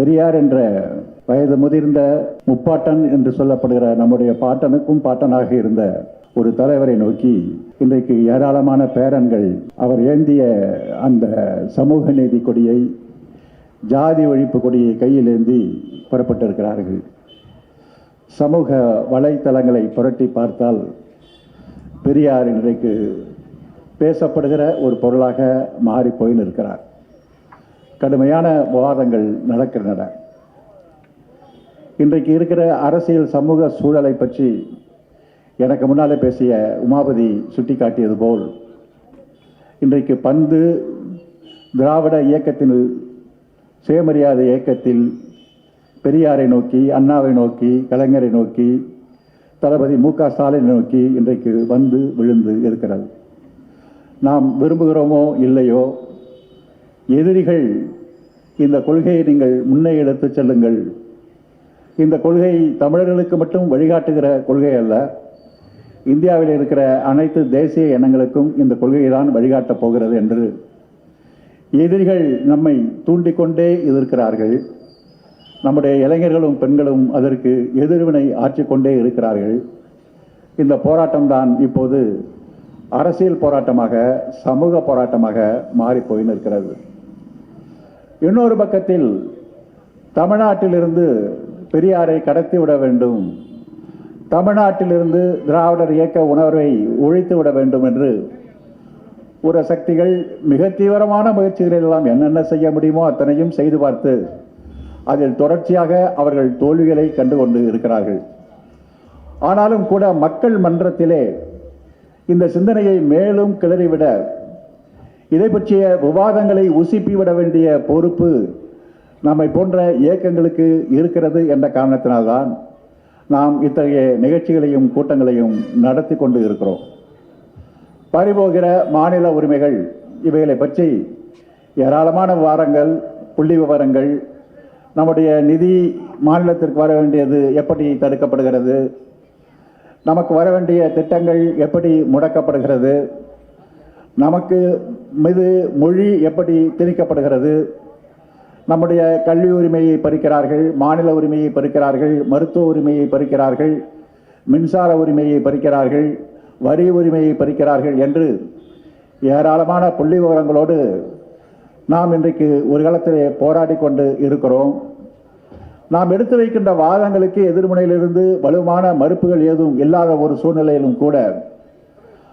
பெரியார் என்ற வயது முதிர்ந்த முப்பாட்டன் என்று சொல்லப்படுகிற நம்முடைய பாட்டனுக்கும் பாட்டனாக இருந்த ஒரு தலைவரை நோக்கி இன்றைக்கு ஏராளமான பேரன்கள் அவர் ஏந்திய அந்த சமூக நீதி கொடியை, ஜாதி ஒழிப்பு கொடியை கையில் ஏந்தி புறப்பட்டிருக்கிறார்கள். சமூக வலைத்தளங்களை புரட்டி பார்த்தால் பெரியார் இன்றைக்கு பேசப்படுகிற ஒரு பொருளாக மாறி போயின்னு இருக்கிறார். கடுமையான விவாதங்கள் நடக்கின்றன. இன்றைக்கு இருக்கிற அரசியல் சமூக சூழலை பற்றி எனக்கு முன்னாலே பேசிய உமாபதி சுட்டிக்காட்டியது போல், இன்றைக்கு பந்து திராவிட இயக்கத்தில், சுயமரியாதை இயக்கத்தில் பெரியாரை நோக்கி, அண்ணாவை நோக்கி, கலைஞரை நோக்கி, தளபதி மு.க. ஸ்டாலினை நோக்கி இன்றைக்கு வந்து விழுந்து இருக்கிறது. நாம் விரும்புகிறோமோ இல்லையோ, எதிரிகள் இந்த கொள்கையை நீங்கள் முன்னே எடுத்து செல்லுங்கள், இந்த கொள்கை தமிழர்களுக்கு மட்டும் வழிகாட்டுகிற கொள்கை அல்ல, இந்தியாவில் இருக்கிற அனைத்து தேசிய இனங்களுக்கும் இந்த கொள்கையை தான் வழிகாட்டப் போகிறது என்று எதிரிகள் நம்மை தூண்டிக்கொண்டே இருக்கிறார்கள். நம்முடைய இளைஞர்களும் பெண்களும் அதற்கு எதிர்வினை ஆற்றிக்கொண்டே இருக்கிறார்கள். இந்த போராட்டம்தான் இப்போது அரசியல் போராட்டமாக, சமூக போராட்டமாக மாறிப்போயின்னு இருக்கிறது. இன்னொரு பக்கத்தில் தமிழ்நாட்டிலிருந்து பெரியாரை கடத்திவிட வேண்டும், தமிழ்நாட்டிலிருந்து திராவிடர் இயக்க உணர்வை ஒழித்து விட வேண்டும் என்று ஒரு சக்திகள் மிக தீவிரமான முயற்சிகளில் எல்லாம் என்னென்ன செய்ய முடியுமோ அத்தனையும் செய்து பார்த்து அதில் தொடர்ச்சியாக அவர்கள் தோல்விகளை கண்டுகொண்டு இருக்கிறார்கள். ஆனாலும் கூட மக்கள் மன்றத்திலே இந்த சிந்தனையை மேலும் கிளறிவிட, இதை பற்றிய விவாதங்களை உசுப்பிவிட வேண்டிய பொறுப்பு நம்மை போன்ற இயக்கங்களுக்கு இருக்கிறது என்ற காரணத்தினால்தான் நாம் இத்தகைய நிகழ்ச்சிகளையும் கூட்டங்களையும் நடத்தி கொண்டு இருக்கிறோம். பறிபோகிற மாநில உரிமைகள், இவைகளை பற்றி ஏராளமான விவரங்கள், புள்ளி விவரங்கள், நம்முடைய நிதி மாநிலத்திற்கு வர வேண்டியது எப்படி தடுக்கப்படுகிறது, நமக்கு வர வேண்டிய திட்டங்கள் எப்படி முடக்கப்படுகிறது, நமக்கு மீது மொழி எப்படி திணிக்கப்படுகிறது, நம்முடைய கல்வி உரிமையை பறிக்கிறார்கள், மாநில உரிமையை பறிக்கிறார்கள், மருத்துவ உரிமையை பறிக்கிறார்கள், மின்சார உரிமையை பறிக்கிறார்கள், வரி உரிமையை பறிக்கிறார்கள் என்று ஏராளமான புள்ளி விவரங்களோடு நாம் இன்றைக்கு ஒரு காலத்திலே போராடி கொண்டு இருக்கிறோம். நாம் எடுத்து வைக்கின்ற வாதங்களுக்கு எதிர்முனையிலிருந்து வலுவான மறுப்புகள் ஏதும் இல்லாத ஒரு சூழ்நிலையிலும் கூட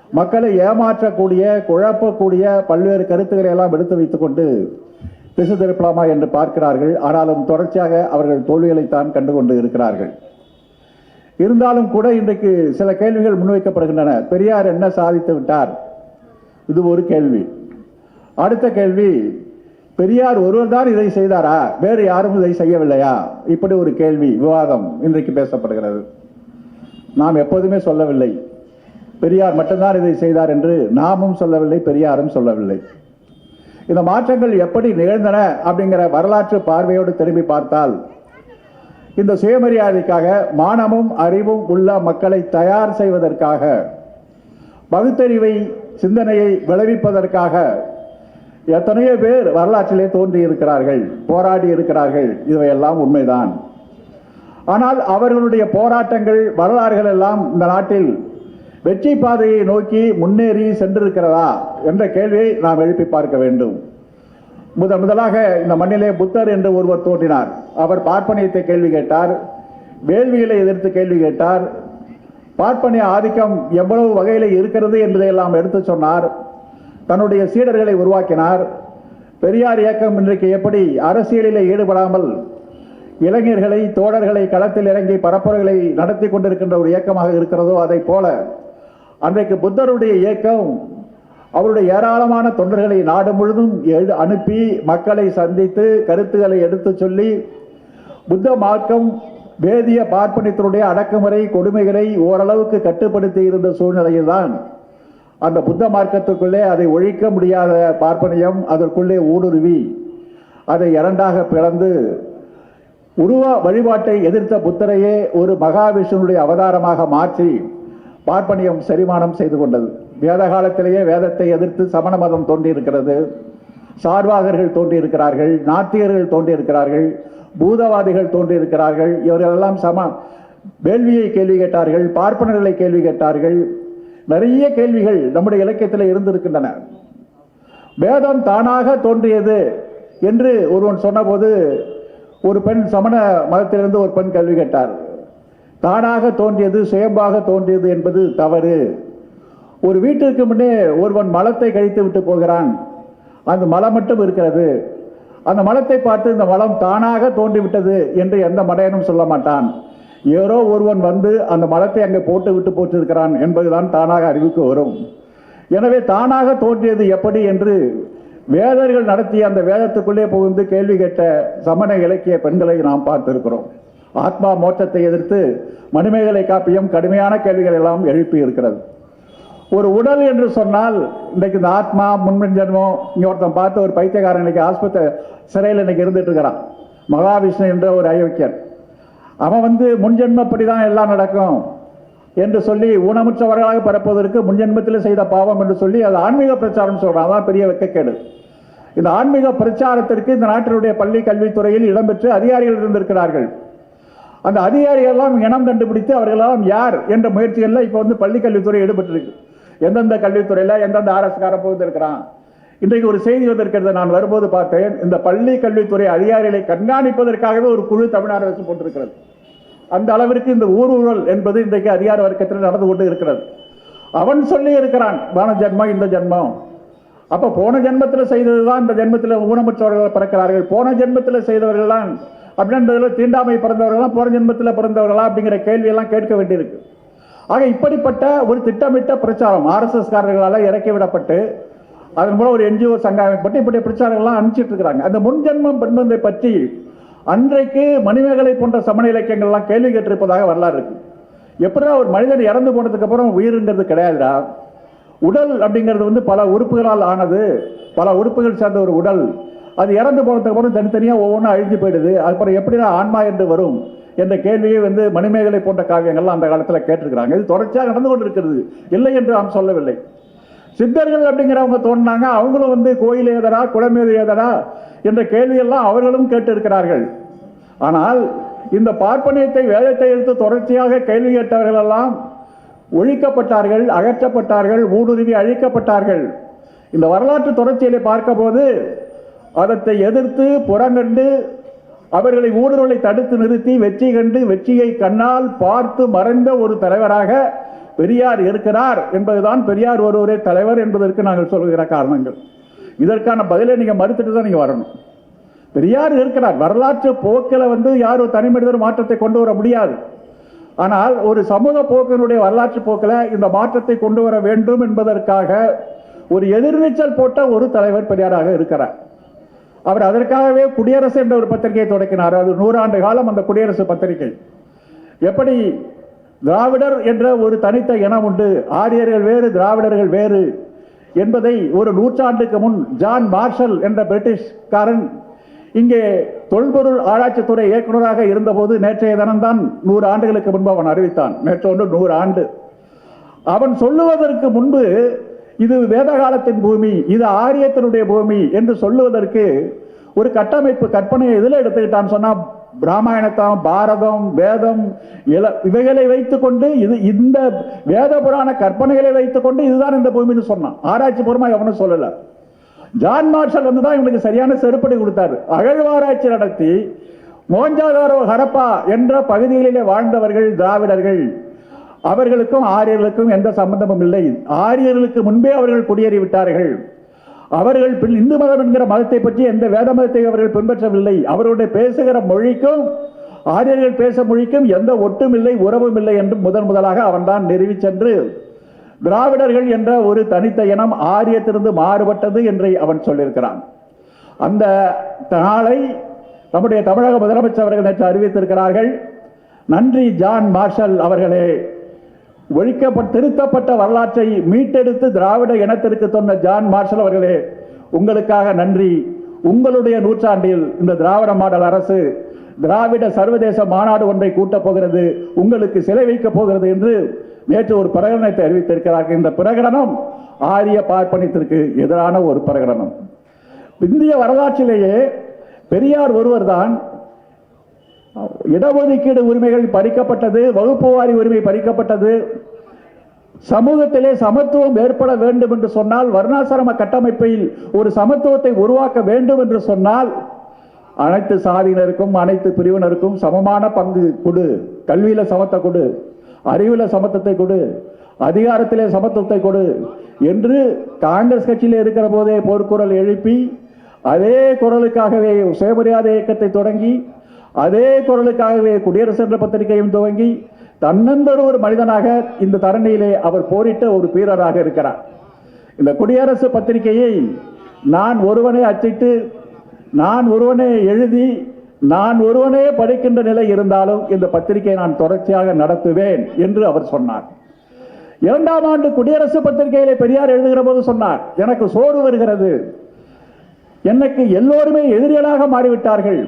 மக்களை ஏமாற்றக்கூடிய, குழப்பக்கூடிய பல்வேறு கருத்துக்களை எல்லாம் எடுத்து வைத்துக் கொண்டு திசை திருப்பலாமா என்று பார்க்கிறார்கள். ஆனாலும் தொடர்ச்சியாக அவர்கள் தோல்விகளைத்தான் கண்டுகொண்டு இருக்கிறார்கள். இருந்தாலும் கூட இன்றைக்கு சில கேள்விகள் முன்வைக்கப்படுகின்றன. பெரியார் என்ன சாதித்து விட்டார்? இது ஒரு கேள்வி. அடுத்த கேள்வி, பெரியார் ஒருவர் தான் இதை செய்தாரா, வேறு யாரும் இதை செய்யவில்லையா? இப்படி ஒரு கேள்வி, விவாதம் இன்றைக்கு பேசப்படுகிறது. நாம் எப்போதுமே சொல்லவில்லை பெரியார் மட்டும்தான் இதை செய்தார் என்று, நாமும் சொல்லவில்லை, பெரியாரும் சொல்லவில்லை. இந்த மாற்றங்கள் எப்படி நிகழ்ந்தன அப்படிங்கிற வரலாற்று பார்வையோடு திரும்பி பார்த்தால், இந்த சுயமரியாதைக்காக, மானமும் அறிவும் உள்ள மக்களை தயார் செய்வதற்காக, பகுத்தறிவை, சிந்தனையை விளைவிப்பதற்காக எத்தனையோ பேர் வரலாற்றிலே தோன்றி இருக்கிறார்கள், போராடி இருக்கிறார்கள். இவையெல்லாம் உண்மைதான். ஆனால் அவர்களுடைய போராட்டங்கள், வரலாறுகள் எல்லாம் இந்த நாட்டில் வெற்றி பாதையை நோக்கி முன்னேறி சென்றிருக்கிறதா என்ற கேள்வியை நாம் எழுப்பி பார்க்க வேண்டும். முதலாக இந்த மண்ணிலே புத்தர் என்று ஒருவர் தோன்றினார். அவர் பார்ப்பனியத்தை கேள்வி கேட்டார், வேள்விகளை எதிர்த்து கேள்வி கேட்டார், பார்ப்பனிய ஆதிக்கம் எவ்வளவு வகையில் இருக்கிறது என்பதையெல்லாம் எடுத்து சொன்னார். தன்னுடைய சீடர்களை உருவாக்கினார். பெரியார் இயக்கம் இன்றைக்கு எப்படி அரசியலில் ஈடுபடாமல் இளைஞர்களை, தோழர்களை களத்தில் இறங்கி பரப்புரைகளை நடத்தி கொண்டிருக்கின்ற ஒரு இயக்கமாக இருக்கிறதோ, அதை போல அன்றைக்கு புத்தருடைய இயக்கம் அவருடைய ஏராளமான தொண்டர்களை நாடு முழுதும் அனுப்பி மக்களை சந்தித்து கருத்துக்களை எடுத்து சொல்லி புத்த மார்க்கம் வேதிய பார்ப்பனியத்தினுடைய அடக்குமுறை கொடுமைகளை ஓரளவுக்கு கட்டுப்படுத்தி இருந்த சூழ்நிலையில் தான் அந்த புத்த மார்க்கத்துக்குள்ளே அதை ஒழிக்க முடியாத பார்ப்பனியம் அதற்குள்ளே ஊடுருவி அதை இரண்டாக பிளந்து உருவ வழிபாட்டை எதிர்த்த புத்தரையே ஒரு மகாவிஷ்ணுடைய அவதாரமாக மாற்றி பார்ப்பனியம் செரிமானம் செய்து கொண்டது. வேத காலத்திலேயே வேதத்தை எதிர்த்து சமண மதம் தோன்றியிருக்கிறது, சார்வாகர்கள் தோன்றியிருக்கிறார்கள், நாத்திகர்கள் தோன்றியிருக்கிறார்கள், பூதவாதிகள் தோன்றியிருக்கிறார்கள். இவர்களெல்லாம் வேள்வியை கேள்வி கேட்டார்கள், பார்ப்பனர்களை கேள்வி கேட்டார்கள். நிறைய கேள்விகள் நம்முடைய இலக்கியத்தில் இருந்திருக்கின்றன. வேதம் தானாக தோன்றியது என்று ஒருவன் சொன்னபோது ஒரு பெண், சமண மதத்திலிருந்து ஒரு பெண் கேள்வி கேட்டார். தானாக தோன்றியது, சுயம்பாக தோன்றியது என்பது தவறு. ஒரு வீட்டிற்கு முன்னே ஒருவன் மலத்தை கழித்து விட்டு போகிறான், அந்த மலம் மட்டும் இருக்கிறது. அந்த மலத்தை பார்த்து இந்த மலம் தானாக தோன்றிவிட்டது என்று எந்த மடையனும் சொல்ல மாட்டான். ஏதோ ஒருவன் வந்து அந்த மலத்தை அங்கே போட்டு விட்டு போட்டிருக்கிறான் என்பதுதான் தானாக அறிவுக்கு வரும். எனவே தானாக தோன்றியது எப்படி என்று வேதர்கள் நடத்திய அந்த வேதத்துக்குள்ளே புகுந்து கேள்வி கேட்ட சமண இலக்கிய பெண்களை நாம் பார்த்திருக்கிறோம். ஆத்மா மோட்சத்தை எதிர்த்து மணிமேகலை காப்பியம் கடுமையான கேள்விகள் எல்லாம் எழுப்பி இருக்கிறது. ஒரு உடல் என்று சொன்னால் இன்றைக்கு இந்த ஆத்மா முன்பின் ஜென்மம், இங்கே ஒருத்தன் பார்த்து ஒரு பைத்தியக்காரன் இன்னைக்கு ஆஸ்பத்திரி சிறையில் இன்னைக்கு இருந்துட்டு இருக்கிறான், மகாவிஷ்ணு என்ற ஒரு அயோக்கியன். அவன் வந்து முன்ஜென்மப்படி தான் எல்லாம் நடக்கும் என்று சொல்லி ஊனமுற்றவர்களாக பிறப்பதற்கு முன்ஜென்மத்தில் செய்த பாவம் என்று சொல்லி அது ஆன்மீக பிரச்சாரம் சொல்கிறான். அதான் பெரிய வெட்கக்கேடு. இந்த ஆன்மீக பிரச்சாரத்திற்கு இந்த நாட்டினுடைய பள்ளி கல்வித்துறையில் இடம்பெற்று அதிகாரிகள் இருந்திருக்கிறார்கள். அந்த அதிகாரிகளெல்லாம் இனம் கண்டுபிடித்து அவர்களெல்லாம் யார் என்ற முயற்சிகளில் இப்போ வந்து பள்ளி கல்வித்துறை ஈடுபட்டிருக்கு. எந்தெந்த கல்வித்துறையில் எந்தெந்த ஆர்எஸ்காரன் போயிருக்கிறான். இன்றைக்கு ஒரு செய்தி வந்திருக்கிறது, நான் வரும்போது பார்த்தேன். இந்த பள்ளி கல்வித்துறை அதிகாரிகளை கண்காணிப்பதற்காகவே ஒரு குழு தமிழ்நாடு அரசு போட்டிருக்கிறது. அந்த அளவிற்கு இந்த ஊர்வல் என்பது இன்றைக்கு அதிகார வர்க்கத்தில் நடந்து கொண்டு இருக்கிறது. அவன் சொல்லி இருக்கிறான், போன ஜென்மம் இந்த ஜென்மம். அப்போ போன ஜென்மத்தில் செய்தது தான் இந்த ஜென்மத்தில் ஊனமுற்றவர்கள் பிறக்கிறார்கள். போன ஜென்மத்தில் செய்தவர்கள் தான் அப்படின்றதுல தீண்டாமை பிறந்தவர்கள்லாம் போன ஜென்மத்தில் பிறந்தவர்களா அப்படிங்கிற கேள்வியெல்லாம் கேட்க வேண்டியிருக்கு. ஆக இப்படிப்பட்ட ஒரு திட்டமிட்ட பிரச்சாரம் ஆர்எஸ்எஸ் காரர்களால் இறக்கி விடப்பட்டு அதன் மூலம் ஒரு என்ஜிஓ சங்கம் அமைப்பட்டு இப்படி பிரச்சாரங்கள்லாம் அனுப்பிச்சிட்டு இருக்கிறாங்க. அந்த முன்ஜென்மம் பெண்மந்தை பற்றி அன்றைக்கு மணிமேகலை போன்ற சமண இலக்கியங்கள்லாம் கேள்வி கேட்டிருப்பதாக வரலாறு இருக்கு. எப்படின்னா ஒரு மனிதன் இறந்து போனதுக்கு அப்புறம் உயிர்ங்கிறது கிடையாதுடா. உடல் அப்படிங்கிறது வந்து பல உறுப்புகளால் ஆனது, பல உறுப்புகள் சேர்ந்த ஒரு உடல். அது இறந்து போனதுக்கு அப்புறம் தனித்தனியாக ஒவ்வொன்றும் அழிஞ்சு போயிடுது. அப்புறம் எப்படிதான் ஆன்மா என்று வரும் என்ற கேள்வியை வந்து மணிமேகலை போன்ற காவியங்கள்லாம் அந்த காலத்தில் கேட்டிருக்கிறாங்க. இது தொடர்ச்சியாக நடந்து கொண்டு இருக்கிறது, இல்லை என்று நாம் சொல்லவில்லை. சித்தர்கள் அப்படிங்கிறவங்க தோன்றாங்க, அவங்களும் வந்து கோயில் ஏதரா குளமேது ஏதரா என்ற கேள்வியெல்லாம் அவர்களும் கேட்டு இருக்கிறார்கள். ஆனால் இந்த பார்ப்பனியத்தை வேதத்தை எடுத்து தொடர்ச்சியாக கேள்வி கேட்டவர்கள் எல்லாம் ஒழிக்கப்பட்டார்கள், அகற்றப்பட்டார்கள், ஊடுருவி அழிக்கப்பட்டார்கள். இந்த வரலாற்று தொடர்ச்சியிலே பார்க்க போது அதத்தை எதிர்த்து புறங்கண்டு அவர்களை ஊடுருவலை தடுத்து நிறுத்தி வெற்றி கண்டு வெற்றியை கண்ணால் பார்த்து மறைந்த ஒரு தலைவராக பெரியார் இருக்கிறார் என்பதுதான் பெரியார் ஒருவரே தலைவர் என்பதற்கு நாங்கள் சொல்கிற காரணங்கள். இதற்கான பதிலை நீங்க மறுத்துட்டு தான் நீங்க வரணும். பெரியார் இருக்கிறார். வரலாற்று போக்கில் வந்து யார் ஒரு தனி மனிதர் மாற்றத்தை கொண்டு வர முடியாது. ஆனால் ஒரு சமூக போக்கினுடைய வரலாற்று போக்கில் இந்த மாற்றத்தை கொண்டு வர வேண்டும் என்பதற்காக ஒரு எதிர்நீச்சல் போட்ட ஒரு தலைவர் பெரியாராக இருக்கிறார். அவர் அதற்காகவே குடியரசு என்ற ஒரு பத்திரிகையை தொடக்கினார். அது 100 ஆண்டு காலம் அந்த குடியரசு பத்திரிகை. எப்படி திராவிடர் என்ற ஒரு தனித்த இனம் உண்டு, ஆரியர்கள் வேறு திராவிடர்கள் வேறு என்பதை ஒரு நூற்றாண்டுக்கு முன் ஜான் மார்ஷல் என்ற பிரிட்டிஷ்காரன் இங்கே தொல்பொருள் ஆராய்ச்சித்துறை இயக்குநராக இருந்தபோது நேற்றைய தினம்தான் 100 ஆண்டுகளுக்கு முன்பு அவன் அறிவித்தான். நேற்றொன்று 100 ஆண்டு. அவன் சொல்லுவதற்கு முன்பு இது வேத காலத்தின் பூமி, இது ஆரியத்தினுடைய பூமி என்று சொல்லுவதற்கு ஒரு கட்டமைப்பு கற்பனையை இதில் எடுத்துக்கிட்டான்னு சொன்னா ராமாயணத்தம், பாரதம், வேதம் இவைகளை வைத்துக்கொண்டு இது இந்த வேத புராண கற்பனைகளை வைத்துக்கொண்டு இதுதான் இந்த பூமின்னு சொன்னான். ஆராய்ச்சி பூர்வமா எவனும் சொல்லல. ஜான் மார்ஷல் வந்து தான் இவங்களுக்கு சரியான செருப்படி கொடுத்தாரு. அகழ்வாராய்ச்சி நடத்தி மோஞ்சதாரோ ஹரப்பா என்ற பகுதிகளிலே வாழ்ந்தவர்கள் திராவிடர்கள். அவர்களுக்கும் ஆரியர்களுக்கும் எந்த சம்பந்தமும் இல்லை. ஆரியர்களுக்கு முன்பே அவர்கள் குடியேறி விட்டார்கள். அவர்கள் இந்து மதம் என்கிற மதத்தை பற்றி எந்த வேத மதத்தை அவர்கள் பின்பற்றவில்லை. அவருடைய பேசுகிற மொழிக்கும் ஆரியர்கள் பேச மொழிக்கும் எந்த ஒட்டும் இல்லை, உறவும் இல்லை என்று முதலாக அவன் தான் நிறுவி சென்று திராவிடர்கள் என்ற ஒரு தனித்த இனம் ஆரியத்திலிருந்து மாறுபட்டது என்று அவன் சொல்லியிருக்கிறான். அந்த நாளை நம்முடைய தமிழக முதலமைச்சர் அவர்கள் நேற்று அறிவித்திருக்கிறார்கள். நன்றி ஜான் மார்ஷல் அவர்களே. திருத்தப்பட்ட வரலாற்றை மீட்டெடுத்து திராவிட இனத்திற்கு சொன்ன ஜான் மார்ஷல் அவர்களே, உங்களுக்காக நன்றி. உங்களுடைய நூற்றாண்டில் இந்த திராவிட மாடல் அரசு திராவிட சர்வதேச மாநாடு ஒன்றை கூட்டப் போகிறது, உங்களுக்கு சிலை வைக்கப் போகிறது என்று நேற்று ஒரு பிரகடனத்தை அறிவித்திருக்கிறார்கள். இந்த பிரகடனம் ஆரிய பார்ப்பனியத்திற்கு எதிரான ஒரு பிரகடனம். இந்திய வரலாற்றிலேயே பெரியார் ஒருவர் தான் இடஒதுக்கீடு உரிமைகள் பறிக்கப்பட்டது, வகுப்பு வாரி உரிமை பறிக்கப்பட்டது. சமூகத்திலே சமத்துவம் ஏற்பட வேண்டும் என்று சொன்னால், வர்ணாசிரம கட்டமைப்பில் ஒரு சமத்துவத்தை உருவாக்க வேண்டும் என்று சொன்னால், அனைத்து சாதியினருக்கும் அனைத்து பிரிவினருக்கும் சமமான பங்கு கொடு, கல்வியில சமத்தை கொடு, அறிவுல சமத்துவத்தை கொடு, அதிகாரத்திலே சமத்துவத்தை கொடு என்று காங்கிரஸ் கட்சியில் இருக்கிற போதே போர்க்குரல் எழுப்பி, அதே குரலுக்காகவே சுயமரியாதை இயக்கத்தை தொடங்கி, அதே குரலுக்காகவே குடியரசு என்ற பத்திரிகையும் துவங்கி, தன்னந்தொரு ஒரு மனிதனாக இந்த தரணியிலே அவர் போரிட்ட ஒரு வீரராக இருக்கிறார். இந்த குடியரசு பத்திரிகையை நான் ஒருவனே அச்சிட்டு, நான் ஒருவனே எழுதி, நான் ஒருவனே படிக்கின்ற நிலை இருந்தாலும் இந்த பத்திரிகையை நான் தொடர்ச்சியாக நடத்துவேன் என்று அவர் சொன்னார். 2ஆம் ஆண்டு குடியரசு பத்திரிகையிலே பெரியார் எழுதுகிற போது சொன்னார், எனக்கு சோறு வருகிறது, எனக்கு எல்லோருமே எதிரிகளாக மாறிவிட்டார்கள்,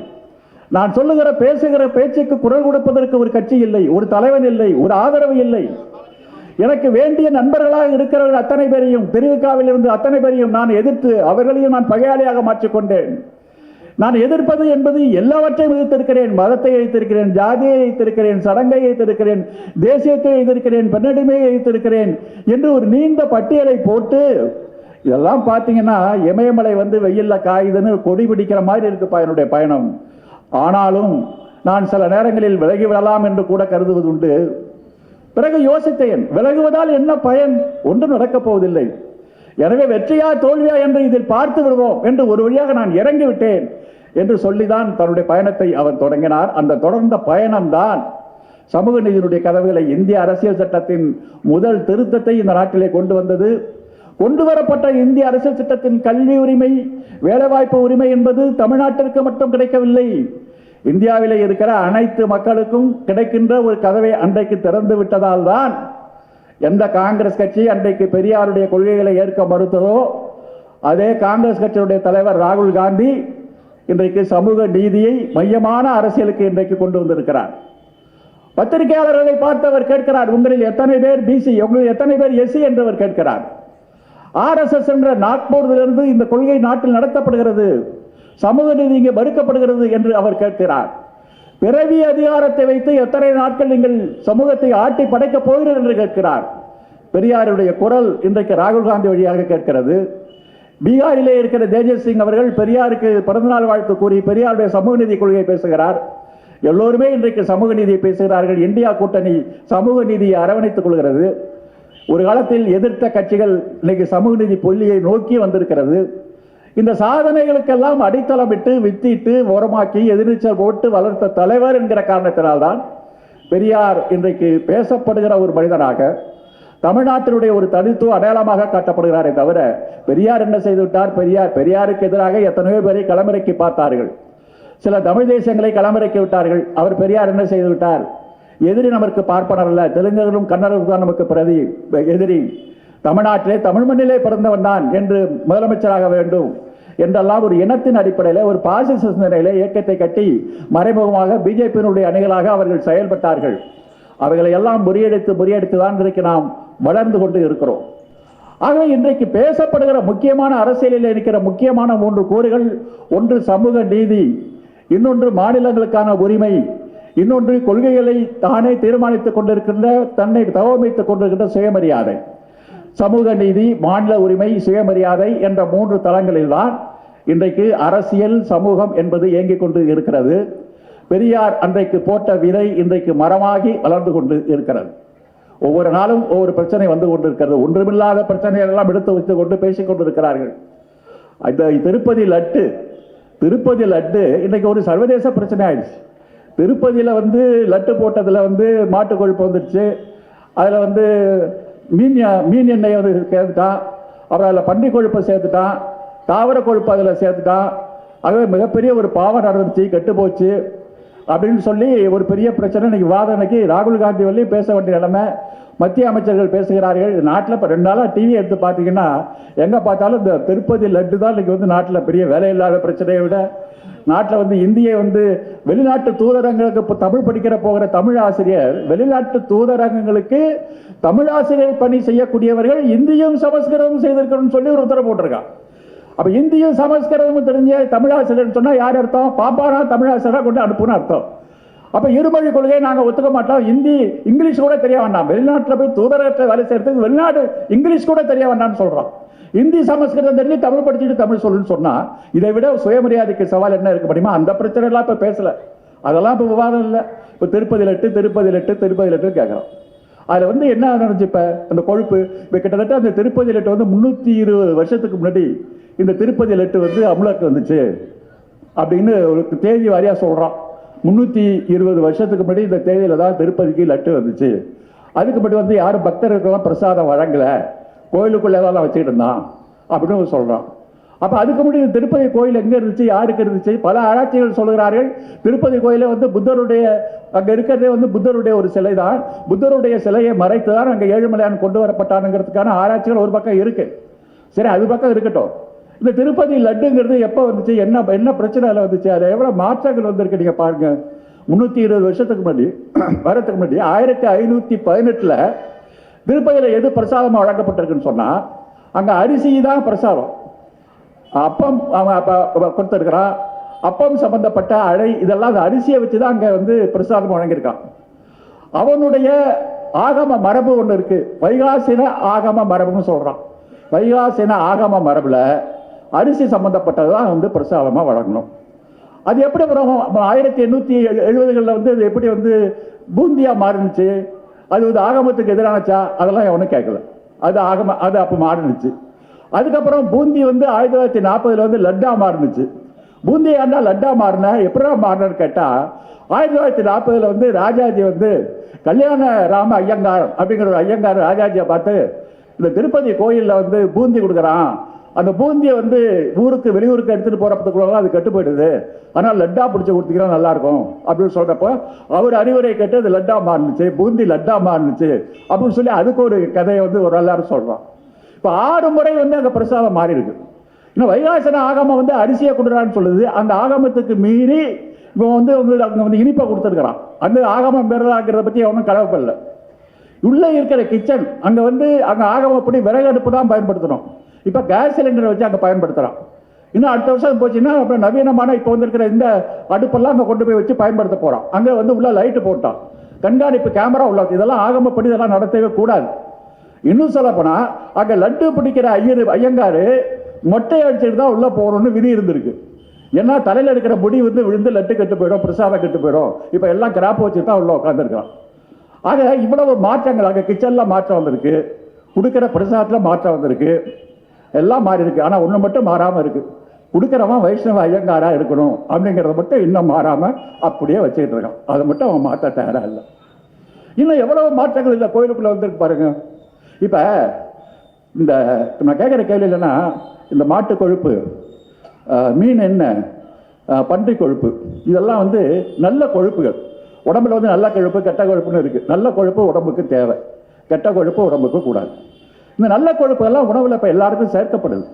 நான் சொல்லுகிற பேசுகிற பேச்சுக்கு குரல் கொடுப்பதற்கு ஒரு கட்சி இல்லை, ஒரு தலைவன் இல்லை, ஒரு ஆதரவு இல்லை, எனக்கு வேண்டிய நண்பர்களாக இருக்கிறவர்கள் அத்தனை பேரையும், தெரிவிக்காவில் இருந்து அத்தனை பேரையும் நான் எதிர்த்து அவர்களையும் நான் பகையாளியாக மாற்றிக்கொண்டேன். நான் எதிர்ப்பது என்பது எல்லாவற்றையும் எதிர்த்திருக்கிறேன். மதத்தை எதிர்த்திருக்கிறேன், ஜாதியை எதிர்த்திருக்கிறேன், சடங்கை எதிர்த்திருக்கிறேன், தேசியத்தை எதிர்க்கிறேன், பெண்ணடிமையை எதிர்த்திருக்கிறேன் என்று ஒரு நீண்ட பட்டியலை போட்டு, இதெல்லாம் பார்த்தீங்கன்னா இமயமலை வந்து வெயில்ல காயுதுன்னு கொடி பிடிக்கிற மாதிரி இருக்குப்பா என்னுடைய பயணம். ஆனாலும் நான் சில நேரங்களில் விலகி விடலாம் என்று கூட கருதுவது உண்டு. பிறகு யோசித்தேன், விலகுவதால் என்ன பயன்? ஒன்றும் நடக்கப் போவதில்லை. எனவே வெற்றியா தோல்வியா என்று இதில் பார்த்து விடுவோம் என்று ஒரு வழியாக நான் இறங்கிவிட்டேன் என்று சொல்லிதான் தன்னுடைய பயணத்தை அவர் தொடங்கினார். அந்த தொடர்ந்த பயணம்தான் சமூக நீதியினுடைய கதவுகளை, இந்திய அரசியல் சட்டத்தின் முதல் திருத்தத்தை இந்த நாட்டிலே கொண்டு வந்தது. கொண்டு வரப்பட்ட இந்திய அரசியல் சட்டத்தின் கல்வி உரிமை, வேலைவாய்ப்பு உரிமை என்பது தமிழ்நாட்டிற்கு மட்டும் கிடைக்கவில்லை, இந்தியாவிலே இருக்கிற அனைத்து மக்களுக்கும் கிடைக்கின்ற ஒரு கதவை அன்றைக்கு திறந்து விட்டதால் தான் எந்த காங்கிரஸ் கட்சி அன்றைக்கு பெரியாருடைய கொள்கைகளை ஏற்க மறுத்ததோ, அதே காங்கிரஸ் கட்சியுடைய தலைவர் ராகுல் காந்தி இன்றைக்கு சமூக நீதியை மையமான அரசியலுக்கு இன்றைக்கு கொண்டு வந்திருக்கிறார். பத்திரிகையாளர்களை பார்த்து அவர் கேட்கிறார், உங்களில் எத்தனை பேர் பிசி, உங்களில் எத்தனை பேர் எஸ்சி என்று அவர் கேட்கிறார். RSS என்ற நாக்பூரிலிருந்து இந்த கொள்கை நாட்டில் நடத்தப்படுகிறது, சமூக நீதி இங்கே மறுக்கப்படுகிறது என்று அவர் கேட்கிறார். பிறவி அதிகாரத்தை வைத்து எத்தனை நாட்கள் நீங்கள் சமூகத்தை ஆட்டி படைக்கப் போகிறீர்கள் என்று கேட்கிறார். பெரியாருடைய குரல் இன்றைக்கு ராகுல் காந்தி வழியாக கேட்கிறது. பீகாரிலே இருக்கிற தேஜஸ் சிங் அவர்கள் பெரியாருக்கு பிறந்தநாள் வாழ்த்து கூறி பெரியாருடைய சமூக நீதி கொள்கையை பேசுகிறார். எல்லோருமே இன்றைக்கு சமூக நீதியை பேசுகிறார்கள். இந்தியா கூட்டணி சமூக நீதியை அரவணைத்துக் கொள்கிறது. ஒரு காலத்தில் எதிர்த்த கட்சிகள் இன்னைக்கு சமூக நீதி புள்ளியை நோக்கி வந்திருக்கிறது. இந்த சாதனைகளுக்கெல்லாம் அடித்தளமிட்டு வித்திட்டு ஓரமாக்கி எதிர்நீச்சல் போட்டு வளர்த்த தலைவர் என்கிற காரணத்தினால்தான் பெரியார் இன்றைக்கு பேசப்படுகிற ஒரு மனிதனாக தமிழ்நாட்டினுடைய ஒரு தனித்துவ அடையாளமாக காட்டப்படுகிறாரே தவிர, பெரியார் என்ன செய்துவிட்டார்? பெரியாருக்கு எதிராக எத்தனையோ பேரை களமிறக்கி பார்த்தார்கள். சில தமிழ் தேசங்களை களமிறக்கி விட்டார்கள். அவர் பெரியார் என்ன செய்து விட்டார்? எதிரி நமக்கு பார்ப்பனர் அல்ல, தெலுங்கர்களும் கன்னடர்களும் தான் நமக்கு பிரதி எதிரி, தமிழ்நாட்டிலே தமிழ் மண்ணிலே பிறந்தவன் தான் என்று முதலமைச்சராக வேண்டும் என்றெல்லாம் ஒரு இனத்தின் அடிப்படையில் ஒரு பாசிச சிந்தனையிலே இயக்கத்தை கட்டி மறைமுகமாக பிஜேபியினுடைய அணிகளாக அவர்கள் செயல்பட்டார்கள். அவர்களை எல்லாம் முறியடித்து தான் இன்றைக்கு நாம் வளர்ந்து கொண்டு இருக்கிறோம். ஆகவே இன்றைக்கு பேசப்படுகிற முக்கியமான அரசியலில் இருக்கிற முக்கியமான 3 கூறுகள், ஒன்று சமூக நீதி, இன்னொன்று மாநிலங்களுக்கான உரிமை, இன்னொன்று கொள்கைகளை தானே தீர்மானித்துக் கொண்டிருக்கின்ற, தன்னை தவமைத்துக் கொண்டிருக்கின்ற சுயமரியாதை. சமூக நீதி, மாநில உரிமை, சுயமரியாதை என்ற 3 தளங்களில் தான் இன்றைக்கு அரசியல் சமூகம் என்பது இயங்கிக் கொண்டு இருக்கிறது. பெரியார் அன்றைக்கு போட்ட விதை இன்றைக்கு மரமாகி வளர்ந்து கொண்டு இருக்கிறது. ஒவ்வொரு நாளும் ஒவ்வொரு பிரச்சனை வந்து கொண்டிருக்கிறது. ஒன்றுமில்லாத பிரச்சனைகள் எல்லாம் எடுத்து வைத்துக் கொண்டு பேசிக் கொண்டிருக்கிறார்கள். திருப்பதி லட்டு இன்னைக்கு ஒரு சர்வதேச பிரச்சனை ஆயிடுச்சு. திருப்பதியில் லட்டு போட்டதில் மாட்டு கொழுப்பு வந்துடுச்சு. அதில் மீன் எண்ணெய் சேர்த்துட்டான், அப்புறம் அதில் பன்றி கொழுப்பை சேர்த்துட்டான், தாவர கொழுப்பு அதில் சேர்த்துட்டான். ஆகவே மிகப்பெரிய ஒரு பாவம் நடந்துச்சு, கெட்டு போச்சு அப்படின்னு சொல்லி ஒரு பெரிய பிரச்சனை இன்னைக்கு வாதனைக்கு ராகுல் காந்தி வரையும் பேச வேண்டிய நிலைமை. மத்திய அமைச்சர்கள் பேசுகிறார்கள். நாட்டில் இப்போ 2 நாளாக டிவி எடுத்து பார்த்தீங்கன்னா எங்கே பார்த்தாலும் இந்த திருப்பதி லட்டு தான் இன்னைக்கு நாட்டில் பெரிய வேலை இல்லாத பிரச்சனையை விட, நாட்டில் இந்திய வெளிநாட்டு தூதரங்களுக்கு இப்போ தமிழ் படிக்கிற போகிற தமிழ் ஆசிரியர், வெளிநாட்டு தூதரகங்களுக்கு தமிழ் ஆசிரியர் பணி செய்யக்கூடியவர்கள் இந்தியும் சமஸ்கிருதமும் செய்திருக்கணும்னு சொல்லி ஒரு உத்தரவு போட்டிருக்கான். அப்ப இந்தியும் சமஸ்கிருதமும் தெரிஞ்ச தமிழ் ஆசிரியர் சொன்னா யார் அர்த்தம்? பாப்பானா தமிழ் ஆசிரியராக கொண்டு அனுப்புன்னு அர்த்தம். அப்ப இருமொழி கொள்கையை நாங்கள் ஒத்துக்க மாட்டோம், இந்தி இங்கிலீஷ் கூட தெரிய வேண்டாம், வெளிநாட்டில் போய் தூதரகத்தை வேலை செய்யறதுக்கு வெளிநாடு இங்கிலீஷ் கூட தெரிய வேண்டாம்னு சொல்றோம். இந்தி சமஸ்கிருதம் தெரிஞ்சு தமிழ் படிச்சுட்டு தமிழ் சொல்லுன்னு சொன்னா இதை விட சுயமரியாதைக்கு சவால் என்ன இருக்க முடியுமா? அந்த பிரச்சனை எல்லாம் இப்ப பேசல, அதெல்லாம் இப்ப விவாதம் இல்லை. இப்ப திருப்பதி லட்டு கேட்கறோம். அதுல வந்து என்ன நடந்துச்சு? இப்ப அந்த கொழுப்பு இப்ப கிட்டத்தட்ட அந்த திருப்பதி லட்டு வந்து 320 வருஷத்துக்கு முன்னாடி இந்த திருப்பதி லட்டு வந்து அமலுக்கு வந்துச்சு அப்படின்னு ஒரு தேதி வாரியா சொல்றான். 320 வருஷத்துக்கு முன்னாடி இந்த தேதியில தான் திருப்பதிக்கு லட்டு வந்துச்சு. அதுக்கு முன்னாடி வந்து யாரும் பக்தர்களுக்கெல்லாம் பிரசாதம் வழங்கல, கோயிலுக்குள்ளதான் வச்சுக்கிட்டு இருந்தான் அப்படின்னு சொல்றான். அப்ப அதுக்கு முன்னாடி திருப்பதி கோயில் எங்க இருந்துச்சு, யாருக்கு இருந்துச்சு? பல ஆராய்ச்சிகள் சொல்கிறார்கள். திருப்பதி கோயில வந்து புத்தருடைய அங்க இருக்கிறதே வந்து புத்தருடைய ஒரு சிலை தான். புத்தருடைய சிலையை மறைத்து தான் அங்க ஏழுமலையான் கொண்டு வரப்பட்டானுங்கிறதுக்கான ஆராய்ச்சிகள் ஒரு பக்கம் இருக்கு. சரி, அது பக்கம் இருக்கட்டும். இந்த திருப்பதி லட்டுங்கிறது எப்ப வந்துச்சு, என்ன பிரச்சனை வந்துச்சு, அது எவ்வளவு மாற்றங்கள் வந்திருக்கு நீங்க பாருங்க. 320 வருஷத்துக்கு முன்னாடி வரத்துக்கு முன்னாடி 1518 திருப்பதியில எது பிரசாதமா வழங்கப்பட்டிருக்குன்னு சொன்னா அங்க அரிசி தான் பிரசாதம். அப்பம் கொடுத்திருக்கிறான், அப்பம் சம்பந்தப்பட்ட அழை இதெல்லாம் அந்த அரிசியை வச்சுதான் அங்க வந்து பிரசாதம் வழங்கியிருக்கான். அவனுடைய ஆகம மரபு ஒண்ணு இருக்கு, வைகாசின ஆகம மரபுன்னு சொல்றான். வைகாசின ஆகம மரபுல அரிசி சம்பந்தப்பட்டதுதான் வந்து பிரசாதமா வழங்கணும். அது எப்படி வரும்? 1870களில் வந்து அது எப்படி வந்து பூந்தியா மாறினுச்சு? அது வந்து ஆகமத்துக்கு எதிரானச்சா? அதெல்லாம் எவனும் கேட்கல. அது அப்ப மாறினுச்சு. அதுக்கப்புறம் பூந்தி வந்து 1940 வந்து லட்டா மாறினுச்சு. பூந்தி ஆண்டா லட்டா மாறின எப்படா மாறினு கேட்டா 1940 வந்து ராஜாஜி வந்து கல்யாண ராம ஐயங்கார் அப்படிங்கிற ஒரு ஐயங்கார் ராஜாஜியை பார்த்து இந்த திருப்பதி கோயிலில் வந்து பூந்தி கொடுக்குறான், அந்த பூந்தியை வந்து வெளியூருக்கு எடுத்துட்டு போறதுக்குள்ள அது கெட்டு போயிடுது, ஆனால் லட்டா பிடிச்சி கொடுத்தீங்கன்னா நல்லா இருக்கும் அப்படின்னு சொல்றப்போ அவர் அறிவுரை கேட்டு அது லட்டா மாறினுச்சு, பூந்தி லட்டா மாறினுச்சு அப்படின்னு சொல்லி அதுக்கு ஒரு கதையை வந்து ஒரு எல்லாரும் சொல்றான். இப்போ 6 முறை வந்து அங்கே பிரசாதம் மாறி இருக்கு. இன்னும் வைகாசன ஆகமம் வந்து அரிசியை கொடுக்குறான்னு சொல்லுது. அந்த ஆகமத்துக்கு மீறி இவன் வந்து அங்கே வந்து இனிப்பை கொடுத்துருக்கிறான். அந்த ஆகமம் பெறலாங்கிறத பற்றி அவனும் கலவப்படல. உள்ளே இருக்கிற கிச்சன் அங்கே வந்து அங்கே ஆகமப்படி விறகு அடுப்பு தான் பயன்படுத்தணும். இப்போ கேஸ் சிலிண்டரை வச்சு அங்கே பயன்படுத்துகிறான். இன்னும் அடுத்த வருஷம் போச்சுன்னா அப்புறம் நவீனமான இப்போ வந்துருக்கிற இந்த அடுப்பெல்லாம் அங்கே கொண்டு போய் வச்சு பயன்படுத்த போகிறான். அங்கே வந்து உள்ள லைட்டு போட்டான், கண்காணிப்பு கேமரா உள்ள. இதெல்லாம் ஆகமப்படி இதெல்லாம் நடத்தவே கூடாது. இன்னும் சொல்ல போனா அங்க லட்டு பிடிக்கிற ஐயங்காரு மொட்டை அடிச்சுட்டு தான் உள்ள போகணும்னு விதி இருந்திருக்கு. ஏன்னா தலையில இருக்கிற முடி வந்து விழுந்து லட்டு கெட்டு போயிடும், பிரசாதம் கெட்டு போயிடும். இப்ப எல்லாம் கிராப்ப வச்சுட்டு தான் உள்ள உட்காந்துருக்கான். ஆக இவ்வளவு மாற்றங்கள் அங்க கிச்சன்ல மாற்றம் வந்திருக்கு, கொடுக்கிற பிரசாதத்துல மாற்றம் வந்திருக்கு, எல்லாம் மாறி இருக்கு. ஆனா ஒண்ணு மட்டும் மாறாம இருக்கு, கொடுக்கிறவன் வைஷ்ணவ ஐயங்காரா இருக்கணும் அப்படிங்கறத மட்டும் இன்னும் மாறாம அப்படியே வச்சுக்கிட்டு இருக்கான். அதை மட்டும் அவன் மாற்ற தயாரா இல்லை. இன்னும் எவ்வளவு மாற்றங்கள் இந்த கோயிலுக்குள்ள வந்திருக்கு பாருங்க. இப்ப இந்த நான் கேட்கிற கேள்வி இல்லைன்னா, இந்த மாட்டு கொழுப்பு, மீன் எண்ணெய், பன்றி கொழுப்பு, இதெல்லாம் வந்து நல்ல கொழுப்புகள். உடம்புல வந்து நல்ல கொழுப்பு கெட்ட கொழுப்புன்னு இருக்கு. நல்ல கொழுப்பு உடம்புக்கு தேவை, கெட்ட கொழுப்பு உடம்புக்கு கூடாது. இந்த நல்ல கொழுப்புகள்லாம் உணவுல இப்ப எல்லாருக்கும் சேர்க்கப்படுது.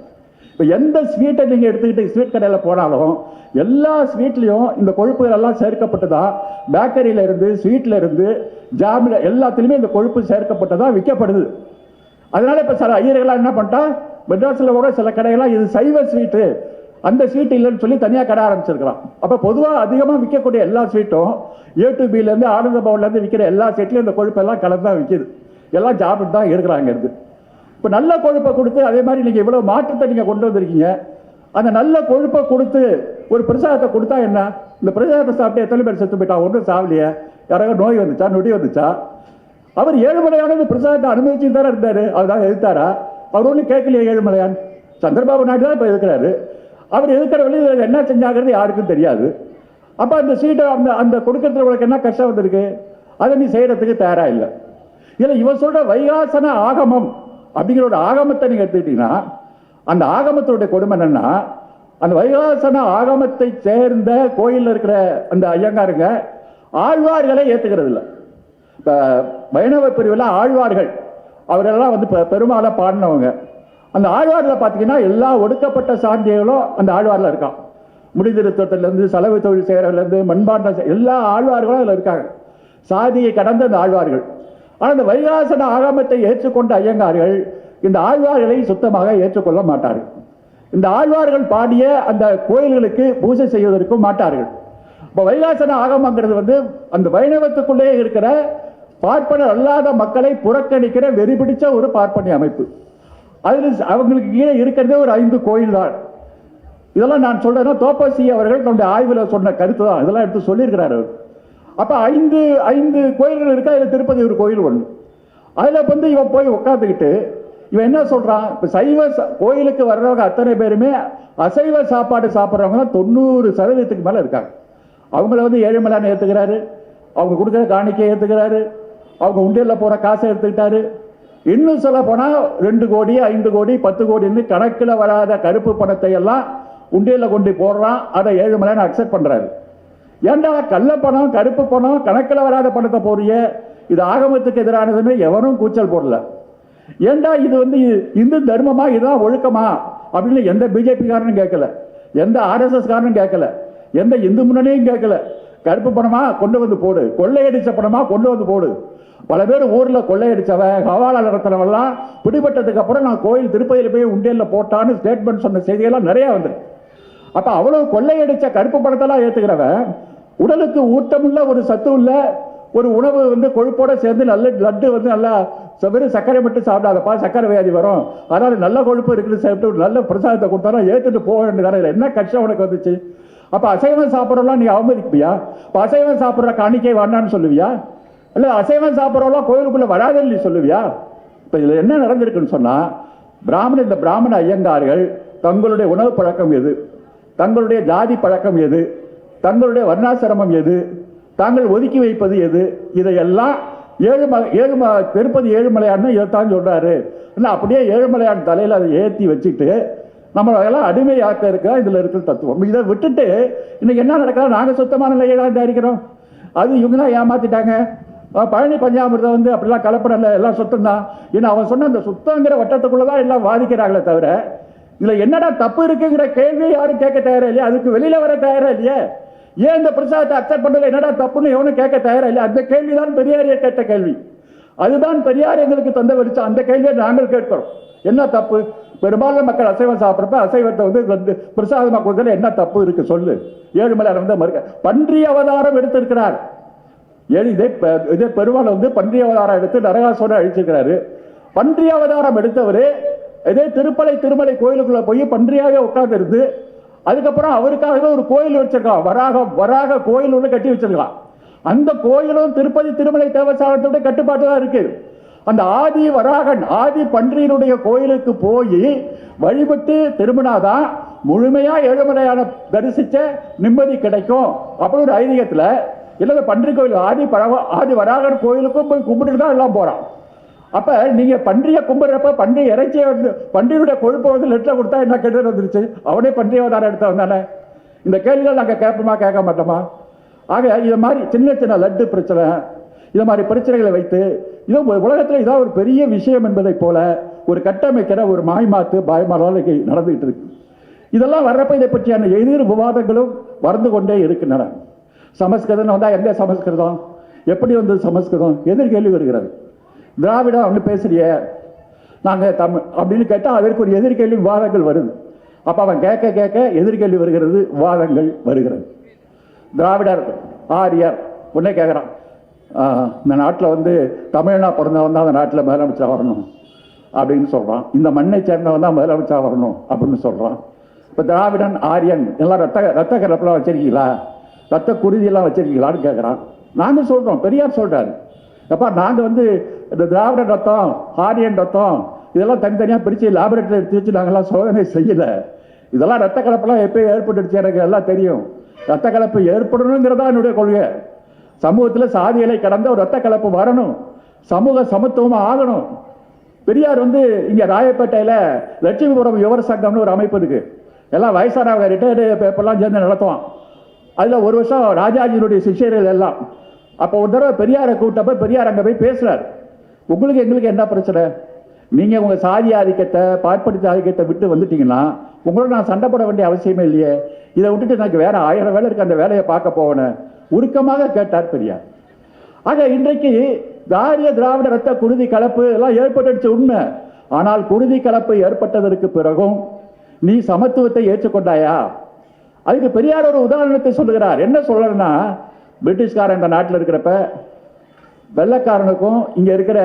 இப்ப எந்த ஸ்வீட்டை நீங்க எடுத்துக்கிட்டு ஸ்வீட் கடையில போனாலும் எல்லா ஸ்வீட்லயும் இந்த கொழுப்புகள் எல்லாம் சேர்க்கப்பட்டுதான், பேக்கரியில இருந்து ஸ்வீட்ல இருந்து ஜாமில் எல்லாத்துலயுமே இந்த கொழுப்பு சேர்க்கப்பட்டதான் விற்கப்படுது. அதனால இப்ப சில ஐயர்கள்லாம் என்ன பண்ணிட்டா, மெட்ராஸ்ல கூட சில கடைகள்லாம் இது சைவ ஸ்வீட்டு, அந்த ஸ்வீட் இல்லைன்னு சொல்லி தனியா கடை ஆரம்பிச்சிருக்கலாம். அப்ப பொதுவாக அதிகமா விற்கக்கூடிய எல்லா ஸ்வீட்டும் A to B இருந்து ஆனந்த பவன்ல இருந்து விற்கிற எல்லா ஸ்வீட்லயும் இந்த கொழுப்பு எல்லாம் கலந்து தான் விற்கிது. எல்லாம் சாப்பிட்டு தான் எடுக்கிறாங்க இருந்து. இப்ப நல்ல கொழுப்பை கொடுத்து அதே மாதிரி நீங்க இவ்வளவு மாற்றத்தை நீங்க கொண்டு வந்திருக்கீங்க. அந்த நல்ல கொழுப்பை கொடுத்து ஒரு பிரசாதத்தை கொடுத்தா என்ன? இந்த பிரசாதத்தை சாப்பிட்டு எத்தனை பேர் செத்து போயிட்டா? ஒன்றும் சாவலியே. யாராவது நோய் வந்துச்சா, நொடி வந்துச்சா? அவர் ஏழுமலையான பிரசாதத்தை அனுபவிச்சு தானே இருந்தாரு, அதுதான் எதிர்த்தாரா? அவர் ஒன்றும் கேட்கலையே. ஏழுமலையான் சந்திரபாபு நாயுடு தான் இப்ப எதிர்க்கிறாரு. அவர் எதிர்க்கிற வழி என்ன செஞ்சாங்கிறது யாருக்கும் தெரியாது. அப்ப அந்த சீட்டை அந்த கொடுக்கறதுல உங்களுக்கு என்ன கஷ்டம் வந்திருக்கு? அதை நீ செய்யறதுக்கு தயாரா இல்லை. இல்ல இவன் சொல்ற வைகாசன ஆகமம் அப்படிங்கிற ஒரு ஆகமத்தை நீங்க எடுத்துக்கிட்டீங்கன்னா, அந்த ஆகமத்தினுடைய கொடுமை என்னன்னா, அந்த வைகாசன ஆகமத்தை சேர்ந்த கோயில்ல இருக்கிற அந்த ஐயங்காருங்க ஆழ்வார்களை ஏத்துக்கிறது இல்லை. இப்ப வைணவ பிரிவில் ஆழ்வார்கள் அவரெல்லாம் வந்து பெருமாளை பாடினவங்க. அந்த ஆழ்வாரில் பார்த்தீங்கன்னா எல்லா ஒடுக்கப்பட்ட சாந்திகளும் அந்த ஆழ்வாரில் இருக்கான். முடிதிருத்தத்திலேருந்து செலவு தொழில் செய்கிறதுலேருந்து மண்பாண்ட எல்லா ஆழ்வார்களும் அதில் இருக்காங்க. சாதியை கடந்த அந்த ஆழ்வார்கள். ஆனால் இந்த வைகாசன ஆகமத்தை ஏற்றுக்கொண்ட ஐயங்கார்கள் இந்த ஆழ்வார்களை சுத்தமாக ஏற்றுக்கொள்ள மாட்டார்கள். இந்த ஆழ்வார்கள் பாடிய அந்த கோயில்களுக்கு பூஜை செய்வதற்கும் மாட்டார்கள். இப்போ வைகாசன ஆகமங்கிறது வந்து அந்த வைணவத்துக்குள்ளே இருக்கிற பார்ப்பனர் அல்லாத மக்களை புறக்கணிக்கிற வெறி பிடிச்ச ஒரு பார்ப்பனிய அமைப்பு. அதில் அவங்களுக்கு கீழே இருக்கிறதே ஒரு 5 கோயில் தான். இதெல்லாம் நான் சொல்றேன்னா தோப்பசி அவர்கள் தன்னுடைய ஆய்வில் சொன்ன கருத்து தான், இதெல்லாம் எடுத்து சொல்லியிருக்கிறார் அவர். அப்போ 5 கோயில்கள் இருக்கு, அதில் திருப்பதி ஒரு கோயில் ஒன்று. அதில் வந்து இவன் போய் உட்காந்துக்கிட்டு இவன் என்ன சொல்றான், இப்போ சைவ கோயிலுக்கு வர்றவங்க அத்தனை பேருமே அசைவ சாப்பாடு சாப்பிட்றவங்க தான் 90% மேலே இருக்காங்க. அவங்கள வந்து ஏழுமலையான் ஏற்றுக்கிறாரு, அவங்க கொடுக்குற காணிக்கையை ஏற்றுக்கிறாரு, அவங்க உண்டியலில் போகிற காசை எடுத்துக்கிட்டாரு. இன்னும் சொல்ல போனால் 2 கோடி 5 கோடி 10 கோடின்னு கணக்கில் வராத கருப்பு பணத்தை எல்லாம் உண்டியலில் கொண்டு போடுறான். அதை ஏழுமலையான் அக்செப்ட் பண்ணுறாரு. ஏண்டா கள்ள பணம் கருப்பு பணம் கணக்கில் வராத பணத்தை போறிய, இது ஆகமத்துக்கு எதிரானதுன்னு எவரும் கூச்சல் போடல. ஏண்டா இது வந்து இந்து தர்மமா, இதுதான் ஒழுக்கமா அப்படின்னு எந்த பிஜேபி காரனும் கேட்கல, எந்த ஆர்எஸ்எஸ் காரனும் கேட்கல, எந்த இந்து முன்னணியும் கேட்கல. கருப்பு பணமா கொண்டு வந்து போடு, கொள்ளையடிச்ச பணமா கொண்டு வந்து போடு. பல பேர் ஊர்ல கொள்ளையடிச்சவன் ஹவாலா நடத்துறவெல்லாம் பிடிபட்டதுக்கு அப்புறம் நான் கோயில் திருப்பதியில் போய் உண்டியலில் போட்டான்னு ஸ்டேட்மெண்ட் சொன்ன செய்தியெல்லாம் நிறைய வந்துருக்கு. அப்ப அவ்வளவு கொள்ளையடிச்ச கருப்பு பணத்தெல்லாம் ஏத்துக்கிறவன் உடலுக்கு ஊட்டமுள்ள ஒரு சத்து உள்ள ஒரு உணவு வந்து கொழுப்போட சேர்ந்து நல்ல லட்டு வந்து நல்லா வெறும் சர்க்கரை மட்டும் சாப்பிடாதப்பா, சர்க்கரை வியாதி வரும், அதனால நல்ல கொழுப்பு இருக்குது சாப்பிட்டு ஒரு நல்ல பிரசாதத்தை கொடுத்தாலும் ஏற்றுட்டு போக வேண்டியதான என்ன கஷ்டம் உனக்கு வந்துச்சு? அப்ப அசைவம் சாப்பிட்றவெல்லாம் நீ அவமதிப்பியா? இப்போ அசைவம் சாப்பிட்ற காணிக்கை வேண்டான்னு சொல்லுவியா? இல்லை அசைவம் சாப்பிட்றவெல்லாம் கோயிலுக்குள்ள வராதுன்னு நீ சொல்லுவியா? இப்போ இதில் என்ன நடந்திருக்குன்னு சொன்னா, இந்த பிராமண ஐயங்கார்கள் தங்களுடைய உணவு பழக்கம் எது, தங்களுடைய ஜாதி பழக்கம் எது, தங்களுடைய வர்ணாசிரமம் எது, தாங்கள் ஒதுக்கி வைப்பது எது, இதையெல்லாம் திருப்பதி ஏழுமலையான்னு இதைத்தான் சொல்றாரு. அப்படியே ஏழுமலையான் தலையில் அதை ஏற்றி வச்சுட்டு நம்மளெல்லாம் அடிமையாக்க இருக்க இதில் இருக்கிற தத்துவம். இதை விட்டுட்டு இன்னைக்கு என்ன நடக்கிறோம், நாங்கள் சுத்தமான நிலையை தான் தயாரிக்கிறோம், அது இவங்க தான் ஏமாத்திட்டாங்க. பழனி பஞ்சாமிர்தம் வந்து அப்படிலாம் கலப்படம் இல்லை, எல்லாம் சுத்தம் தான். ஏன்னா அவன் சொன்ன அந்த சுத்தங்கிற வட்டத்துக்குள்ளதான் எல்லாம் வாதிக்கிறாங்களே தவிர இதுல என்னடா தப்பு இருக்குங்கிற கேள்வி யாரும் கேட்க தயாரா இல்லையா? அதுக்கு வெளியில வர தயாரா இல்லையே? ஏன் இந்த பிரசாதத்தை அக்செப்ட் பண்ணல, என்னடா தப்புன்னு எவனும் கேட்க தயாரா இல்லையா? அந்த கேள்விதான் பெரியாரிய கேட்ட கேள்வி. அதுதான் பெரியார் எங்களுக்கு தந்த வெளிச்சம். அந்த கேள்வியை நாங்கள் கேட்கிறோம். என்ன தப்பு? பெரும்பாலான மக்கள் அசைவம் சாப்பிட்றப்ப அசைவத்தை வந்து பிரசாதமா கொடுக்கல, என்ன தப்பு இருக்கு சொல்லு? ஏழுமலையார் வந்து மறுக்க பன்றி அவதாரம் எடுத்திருக்கிறார். இதே பெருமாள் வந்து பன்றி அவதாரம் எடுத்து நரகாசுரனை அழிச்சிருக்கிறாரு. பன்றி அவதாரம் எடுத்தவரு இதே திருமலை கோயிலுக்குள்ள போய் பன்றியாக உட்கார்ந்து இருந்து அதுக்கப்புறம் அவருக்காக ஒரு கோயில் வச்சிருக்கான், வராக கோயில் ஒன்று கட்டி வச்சிருக்கான். அந்த கோயிலும் திருமலை தேவஸ்தானத்துடைய கட்டுப்பாட்டு தான் இருக்கு. அந்த ஆதி வராகன் ஆதி பன்றியினுடைய கோயிலுக்கு போய் வழிபட்டு திரும்பினாதான் முழுமையா ஏழுமலையான தரிசிச்ச நிம்மதி கிடைக்கும் அப்படி ஒரு ஐதீகத்துல. இல்லை பன்றி கோயில் ஆதி வராகன் கோயிலுக்கும் போய் கும்பிட்டு தான் எல்லாம் போறான். அப்ப நீங்க பன்றியை கும்பிடுறப்ப பன்றி இறைச்சியை வந்து பன்றியுடைய கொழுப்பை வந்து லெட்டில் கொடுத்தா என்ன கெட்டு வந்துருச்சு? அவனே பன்றி அவதாரம் எடுத்தவன் தானே. இந்த கேள்விகள் நாங்கள் கேட்போமா கேட்க மாட்டோமா? ஆக இது மாதிரி சின்ன லட்டு பிரச்சனை, இது மாதிரி பிரச்சனைகளை வைத்து இது உலகத்தில் இதான் ஒரு பெரிய விஷயம் என்பதை போல ஒரு கட்டமைக்கிற ஒரு மாய்மாத்து பயமாலைக்கு நடந்துகிட்டு இருக்கு. இதெல்லாம் வர்றப்ப இதை பற்றியான எதிர் விவாதங்களும் வளர்ந்து கொண்டே இருக்கின்றன. சமஸ்கிருதம் வந்தா எங்க சமஸ்கிருதம், எப்படி வந்து சமஸ்கிருதம் எதிர்கேள்வி வருகிறது. திராவிடம் ஒன்று பேசுறிய நாங்கள் தமிழ் அப்படின்னு கேட்டால் அதற்கு ஒரு எதிர்கேள்வி விவாதங்கள் வருது. அப்போ அவன் கேட்க எதிர்கேள்வி வருகிறது, விவாதங்கள் வருகிறது. திராவிடர் ஆரியர் உடனே கேட்குறான், இந்த நாட்டில் வந்து தமிழ்னா பிறந்தவன் தான் அந்த நாட்டில் முதலமைச்சராக வரணும் அப்படின்னு சொல்கிறான். இந்த மண்ணை சேர்ந்தவன் தான் முதலமைச்சராக வரணும் அப்படின்னு சொல்கிறான். இப்போ திராவிடன் ஆரியன் எல்லாம் ரத்த கலப்பெல்லாம் வச்சிருக்கீங்களா, ரத்த குருதியெல்லாம் வச்சிருக்கீங்களான்னு கேட்குறான். நாங்கள் சொல்கிறோம், பெரியார் சொல்கிறாரு, அப்பா நாங்கள் வந்து இந்த திராவிட ரத்தம் ஆரியன் ரத்தம் இதெல்லாம் தனித்தனியாக பிரித்து லேபரேட்டரி எடுத்து வச்சு நாங்கள்லாம் சோதனை செய்யலை. இதெல்லாம் ரத்த கலப்பெல்லாம் எப்பயும் ஏற்பட்டுடுச்சு, எனக்கு எல்லாம் தெரியும். ரத்த கலப்பு ஏற்படணுங்கிறதா என்னுடைய கொள்கை. சமூகத்தில் சாதிகளை கடந்த ஒரு ரத்த கலப்பு வரணும், சமூக சமத்துவமாக ஆகணும். பெரியார் வந்து இங்கே ராயப்பேட்டையில் லட்சுமிபுரம் யுவர் சங்கம்னு ஒரு அமைப்பு இருக்கு, எல்லாம் வயசானவங்க ரிட்டையர்டு பேப்பர்லாம் சேர்ந்து நடத்துவான். அதில் ஒரு வருஷம் ராஜாஜியினுடைய சிஷியர்கள் எல்லாம். அப்போ ஒரு தடவை பெரியாரை கூட்டப்ப பெரியார் அங்கே போய் பேசுறாரு, உங்களுக்கு எங்களுக்கு என்ன பிரச்சனை, நீங்கள் உங்கள் சாதி ஆதிக்கத்தை பார்ப்படுத்த ஆதிக்கத்தை விட்டு வந்துட்டீங்கன்னா உங்களோட நான் சண்டை போட வேண்டிய அவசியமே இல்லையே, இதை விட்டுட்டு எனக்கு வேற 1000 வேலை இருக்கு, அந்த வேலையை பார்க்க போவேன்னு உருக்கமாக கேட்டார் பெரியார். ஆக இன்றைக்கு திராவிட ரத்த குருதி கலப்பு எல்லாம் ஏற்பட்டுச்சு உண்மை. ஆனால் குருதி கலப்பு ஏற்பட்டதற்கு பிறகும் நீ சமத்துவத்தை ஏற்றுக்கொண்டாயா? அதுக்கு பெரியார் ஒரு உதாரணத்தை சொல்லுகிறார். என்ன சொல்றேன்னா, பிரிட்டிஷ்காரன் இந்த நாட்டில் இருக்கிறப்ப வெள்ளைக்காரனுக்கும் இங்க இருக்கிற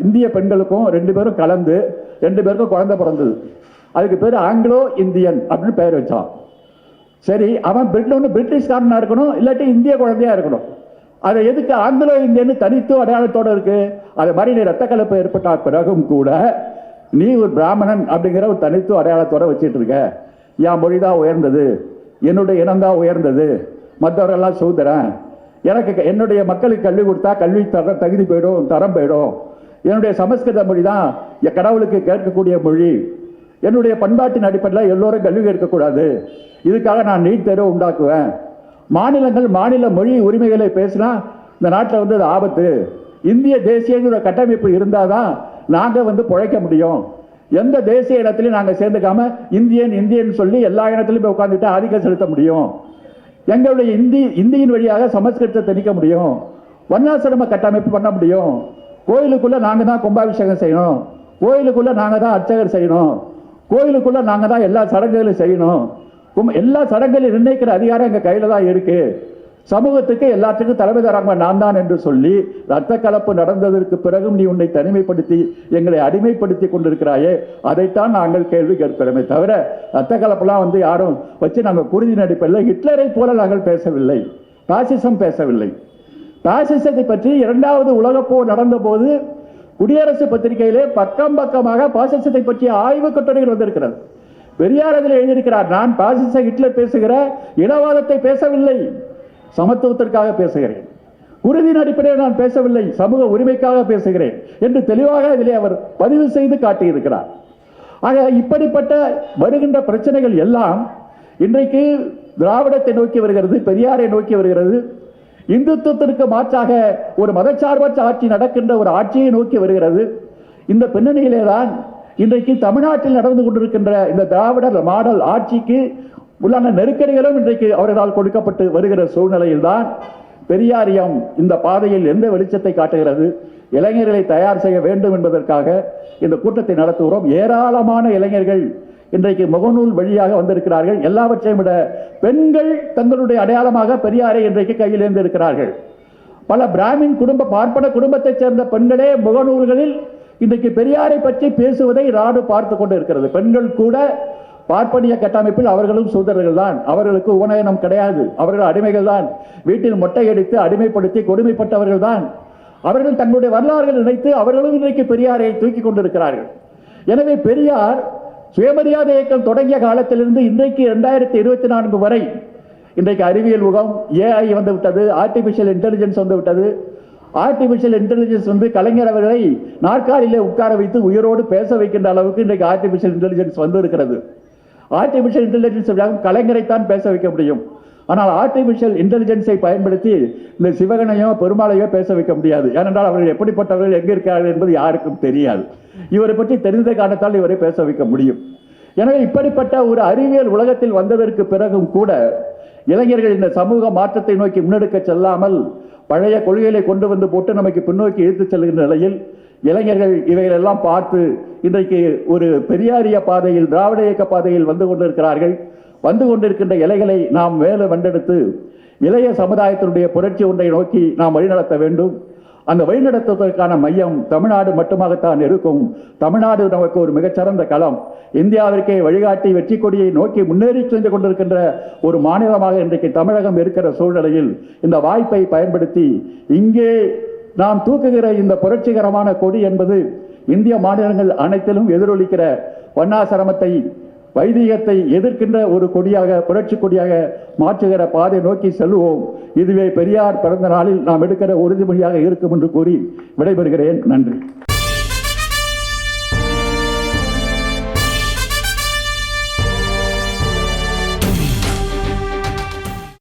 இந்திய பெண்களுக்கும் 2 பேரும் கலந்து 2 பேருக்கும் குழந்தை பிறந்தது. அதுக்கு பேர் ஆங்கிலோ இந்தியன் அப்படின்னு பெயர் வச்சான். சரி, அவன் பிரிட்டிஷ்காரனா இருக்கணும், இல்லாட்டி இந்திய குழந்தையா இருக்கணும். அதை எதுக்கு ஆங்கிலோ இந்தியன் தனித்து அடையாளத்தோடு இருக்கு? அது மாதிரி நீ ரத்த கலப்பு ஏற்பட்ட பிறகும் கூட நீ ஒரு பிராமணன் அப்படிங்கிற ஒரு தனித்து அடையாளத்தோட வச்சுட்டு இருக்க. என் மொழிதான் உயர்ந்தது, என்னுடைய இனம்தான் உயர்ந்தது, மற்றவரெல்லாம் சூத்திரன், எனக்கு என்னுடைய மக்களுக்கு கல்வி கொடுத்தா கல்வி தகுதி போயிடும், தரம் போயிடும், என்னுடைய சமஸ்கிருத மொழி தான் கடவுளுக்கு கேட்கக்கூடிய மொழி, என்னுடைய பண்பாட்டின் அடிப்படையில் எல்லோரும் கல்வி கேட்கக்கூடாது, இதுக்காக நான் நீட் தேர்வு உண்டாக்குவேன். மாநிலங்கள் மாநில மொழி உரிமைகளை பேசினா இந்த நாட்டில் அது ஆபத்து. இந்திய தேசிய கட்டமைப்பு இருந்தால் தான் நாங்கள் பிழைக்க முடியும். எந்த தேசிய இடத்துலையும் நாங்கள் சேர்ந்துக்காம இந்தியன் சொல்லி எல்லா இடத்துலையும் போய் உட்காந்துட்டு ஆதிக்கம் செலுத்த முடியும். எங்களுடைய இந்தியின் வழியாக சமஸ்கிருதத்தை திணிக்க முடியும். வர்ணாசிரம கட்டமைப்பு பண்ண முடியும். கோயிலுக்குள்ள நாங்கள் தான் கும்பாபிஷேகம் செய்யணும், கோயிலுக்குள்ள நாங்கள் தான் அர்ச்சகர் செய்யணும், கோயிலுக்குள்ள நாங்கள் தான் எல்லா சடங்குகளையும் செய்யணும். எல்லா சடங்குகளையும் நிர்ணயிக்கிற அதிகாரம் எங்கள் கையில் தான் இருக்கு. சமூகத்துக்கு எல்லாத்துக்கும் தலைமை தராங்க நான் தான் என்று சொல்லி ரத்த கலப்பு நடந்ததற்கு பிறகும் நீ உன்னை தனிமைப்படுத்தி எங்களை அடிமைப்படுத்தி கொண்டிருக்கிறாயே, அதைத்தான் நாங்கள் கேள்வி கேட்கிறோமே தவிர ரத்த கலப்பெல்லாம் யாரும் வச்சு நாங்கள் குருதி நடிப்பில்லை. ஹிட்லரை போல நாங்கள் பேசவில்லை, பாசிசம் பேசவில்லை. பாசிசத்தை பற்றி 2வது உலகப்போர் நடந்த போது குடியரசு பத்திரிகையிலே பக்கமாக பாசிசத்தை பற்றிய ஆய்வு கட்டுரைகள் வந்திருக்கிறது. பெரியார் அதில் எழுதியிருக்கிறார், நான் பாசிச ஹிட்லர் பேசுகிற இனவாதத்தை பேசவில்லை, சமத்துவத்திற்காக பேசுகிறேன், குருதியின் அடிப்படையில் நான் பேசவில்லை, சமூக உரிமைக்காக பேசுகிறேன் என்று தெளிவாக இதிலே அவர் பதிவு செய்து காட்டியிருக்கிறார். ஆக இப்படிப்பட்ட வருகின்ற பிரச்சனைகள் எல்லாம் இன்றைக்கு திராவிடத்தை நோக்கி வருகிறது, பெரியாரை நோக்கி வருகிறது. இந்துத்துவத்திற்கு மாற்றாக ஒரு மதச்சார்பற்ற ஆட்சி நடக்கின்ற ஒரு ஆட்சியை நோக்கி வருகிறது. இந்த பின்னணியிலே தான் இன்றைக்கு தமிழ்நாட்டில் நடந்து கொண்டிருக்கின்ற இந்த திராவிட மாடல் ஆட்சிக்கு உள்ளான நெருக்கடிகளும் இன்றைக்கு அவர்களால் கொடுக்கப்பட்டு வருகிற சூழ்நிலையில் தான் பெரியாரியம் இந்த பாதையில் எந்த வெளிச்சத்தை காட்டுகிறது. இளைஞர்களை தயார் செய்ய வேண்டும் என்பதற்காக இந்த கூட்டத்தை நடத்துகிறோம். ஏராளமான இளைஞர்கள் இன்றைக்கு முகநூல் வழியாக வந்திருக்கிறார்கள். எல்லாவற்றையும் விட பெண்கள் தங்களுடைய அடையாளமாக பெரியாரை இன்றைக்கு கையில் இருந்து இருக்கிறார்கள். பல பிராமின் பார்ப்பன குடும்பத்தைச் சேர்ந்த பெண்களே முகநூல்களில் இன்றைக்கு பெரியாரை பற்றி பேசுவதை நாடு பார்த்து கொண்டு இருக்கிறது. பெண்கள் கூட பார்ப்பனிய கட்டமைப்பில் அவர்களும் சூதரர்கள் தான், அவர்களுக்கு உபநயனம் கிடையாது, அவர்கள் அடிமைகள் தான், வீட்டில் மொட்டையடித்து அடிமைப்படுத்தி கொடுமைப்பட்டவர்கள் தான். அவர்கள் தங்களுடைய வரலாறுகள் நினைத்து அவர்களும் இன்றைக்கு பெரியாரை தூக்கி கொண்டிருக்கிறார்கள். எனவே பெரியார் சுயமரியாதை இயக்கம் தொடங்கிய காலத்திலிருந்து இன்றைக்கு 2024 வரை இன்றைக்கு அறிவியல் யுகம், ஏஐ வந்து விட்டது, ஆர்டிபிஷியல் இன்டெலிஜென்ஸ் வந்து விட்டது. ஆர்டிபிஷியல் இன்டெலிஜென்ஸ் கலைஞர் அவர்களை நாற்காலியிலே உட்கார வைத்து உயிரோடு பேச வைக்கின்ற அளவுக்கு இன்றைக்கு ஆர்டிபிஷியல் இன்டெலிஜென்ஸ் வந்து இருக்கிறது. ஆர்டிபிஷியல் இன்டெலிஜென்ஸ் கலைஞரைத்தான் பேச வைக்க முடியும். ஆனால் ஆர்டிபிஷியல் இன்டெலிஜென்ஸை பயன்படுத்தி இந்த சிவகனையோ பெருமாளையோ பேச வைக்க முடியாது. ஏனென்றால் அவர்கள் எப்படிப்பட்டவர்கள், எங்கே இருக்கிறார்கள் என்பது யாருக்கும் தெரியாது. இவரை பற்றி தெரிந்த காரணத்தால் இவரை பேச வைக்க முடியும். எனவே இப்படிப்பட்ட ஒரு அறிவியல் உலகத்தில் வந்ததற்கு பிறகும் கூட இளைஞர்கள் இந்த சமூக மாற்றத்தை நோக்கி முன்னெடுக்க செல்லாமல் பழைய கொள்கைகளை கொண்டு வந்து போட்டு நமக்கு பின்னோக்கி இழுத்துச் செல்கின்ற நிலையில் இளைஞர்கள் இவைகளெல்லாம் பார்த்து இன்றைக்கு ஒரு பெரியாரிய பாதையில், திராவிட இயக்க பாதையில் வந்து கொண்டிருக்கிறார்கள். வந்து கொண்டிருக்கின்ற இலைகளை நாம் மேலே வென்றெடுத்து இளைய சமுதாயத்தினுடைய புரட்சி ஒன்றை நோக்கி நாம் வழிநடத்த வேண்டும். அந்த வழிநடத்துவதற்கான மையம் தமிழ்நாடு மட்டுமாகத்தான் இருக்கும். தமிழ்நாடு நமக்கு ஒரு மிகச்சிறந்த களம். இந்தியாவிற்கே வழிகாட்டி வெற்றி கொடியை நோக்கி முன்னேறி சென்று கொண்டிருக்கின்ற ஒரு மாநிலமாக இன்றைக்கு தமிழகம் இருக்கிற சூழ்நிலையில் இந்த வாய்ப்பை பயன்படுத்தி இங்கே நாம் தூக்குகிற இந்த புரட்சிகரமான கொடி என்பது இந்திய மாநிலங்கள் அனைத்திலும் எதிரொலிக்கிற வர்ணாசிரமத்தை, வைதிகத்தை எதிர்க்கின்ற ஒரு கொடியாக, புரட்சி கொடியாக மாற்றுகிற பாதை நோக்கி செல்வோம். இதுவே பெரியார் பிறந்த நாளில் நாம் எடுக்கிற உறுதிமொழியாக இருக்கும் என்று கூறி விடைபெறுகிறேன். நன்றி.